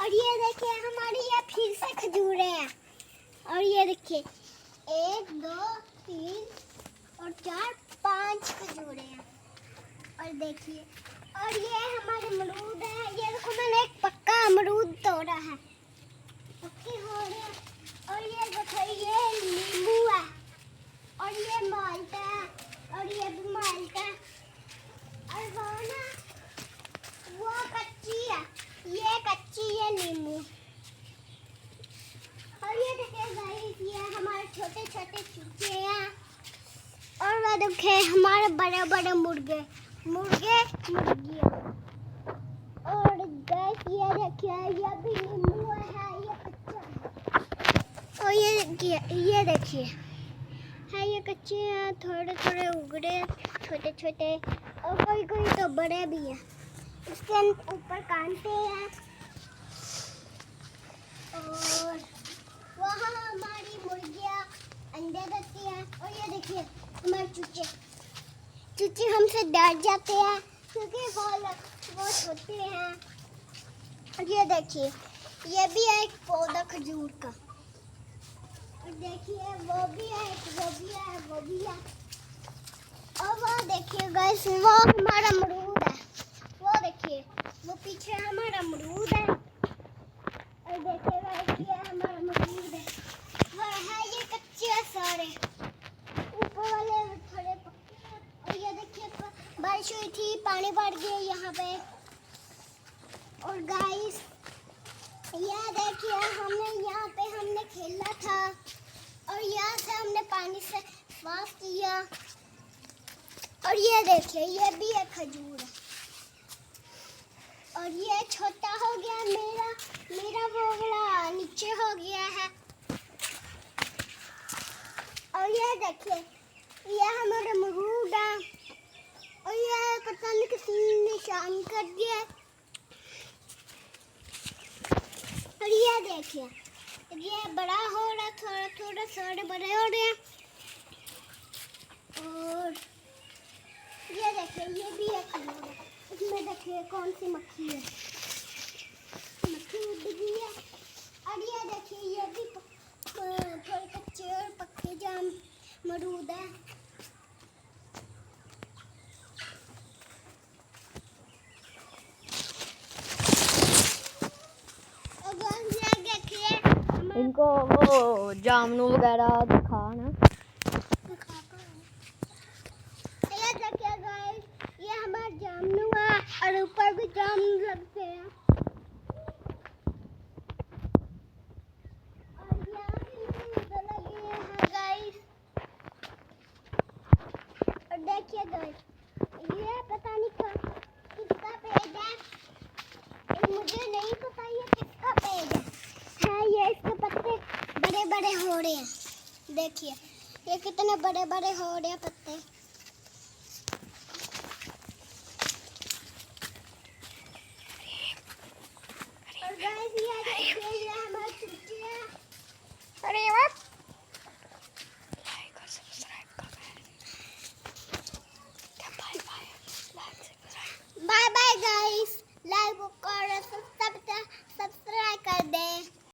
और ये देखिए हमारी ये फिर से खजूरें हैं। और ये देखिए 1 2 3 और 4 5 खजूरें हैं। और देखिए और ये हमारे अमरूद है। ये देखो मैंने एक पक्का अमरूद तोड़ा है, पक्के हो रहे हैं। और ये देखो ये नींबू है और ये माल्टा है और ये भी माल्टा है। और वो ना वो कच्ची है, ये कच्ची है नींबू। और ये देखिए गाइस ये हमारे छोटे छोटे चूचे हैं। और वो देखिए हमारे बड़े बड़े मुर्गे मुर्गियाँ। और गाइस ये देखिए ये भी नींबू है, ये कच्चा है। और ये देखिए है, ये कच्चे हैं, थोड़े थोड़े उगड़े छोटे छोटे और कोई कोई तो बड़े भी हैं। इसके ऊपर कांटे हैं। और वहाँ हमारी मुर्गियाँ अंडे देती हैं। और ये देखिए हमारे चूचे हमसे डर जाते हैं क्योंकि वो छोटे हैं। और ये देखिए ये भी है एक पौधा खजूर का। और देखिए वो भी है, वो भी है। और वो देखिए गाइस वो हमारा अमरूद है। वो देखिए वो पीछे हमारा अमरूद है। और देखिए गाइस ये हमारा अमरूद है। वो है ये कच्चे है सारे, ऊपर वाले थोड़े पक्के हैं। और ये देखिए बारिश हुई थी, पानी बढ़ गया यहाँ पे। और गाइस ये देखिए हमने खेला था और यहाँ से हमने पानी से वाश किया। और ये देखिए ये भी एक खजूर है। और ये छोटा हो गया, मेरा वो वाला नीचे हो गया है। और ये देखिए ये हमारा अमरूद है। और ये पता नहीं किसी निशान कर दिया। और ये देखिए ये बड़ा हो रहा, थोड़ा थोड़ा सारे बड़े हो रहे हैं। और ये देखिए ये भी एक खजूर है। इसमें देखिए कौन सी मक्खी है, मक्खी उड़ गई है। और ये देखिए ये भी थोड़े कच्चे और पक्के जाम अमरूद है। इनको वो जामुन वगैरह दिखाना। ये देखिए गाइस ये हमारा जामुन है और ऊपर भी जामुन लगते हैं। और यहाँ भी लगे हैं गाइस। और देखिए गाइस ये पता नहीं किसका पेज है, मुझे नहीं पता ये किसका पेज है। ये इसके पत्ते बड़े बड़े हो रहे हैं, देखिए ये कितने बड़े बड़े हो रहे हैं पत्ते।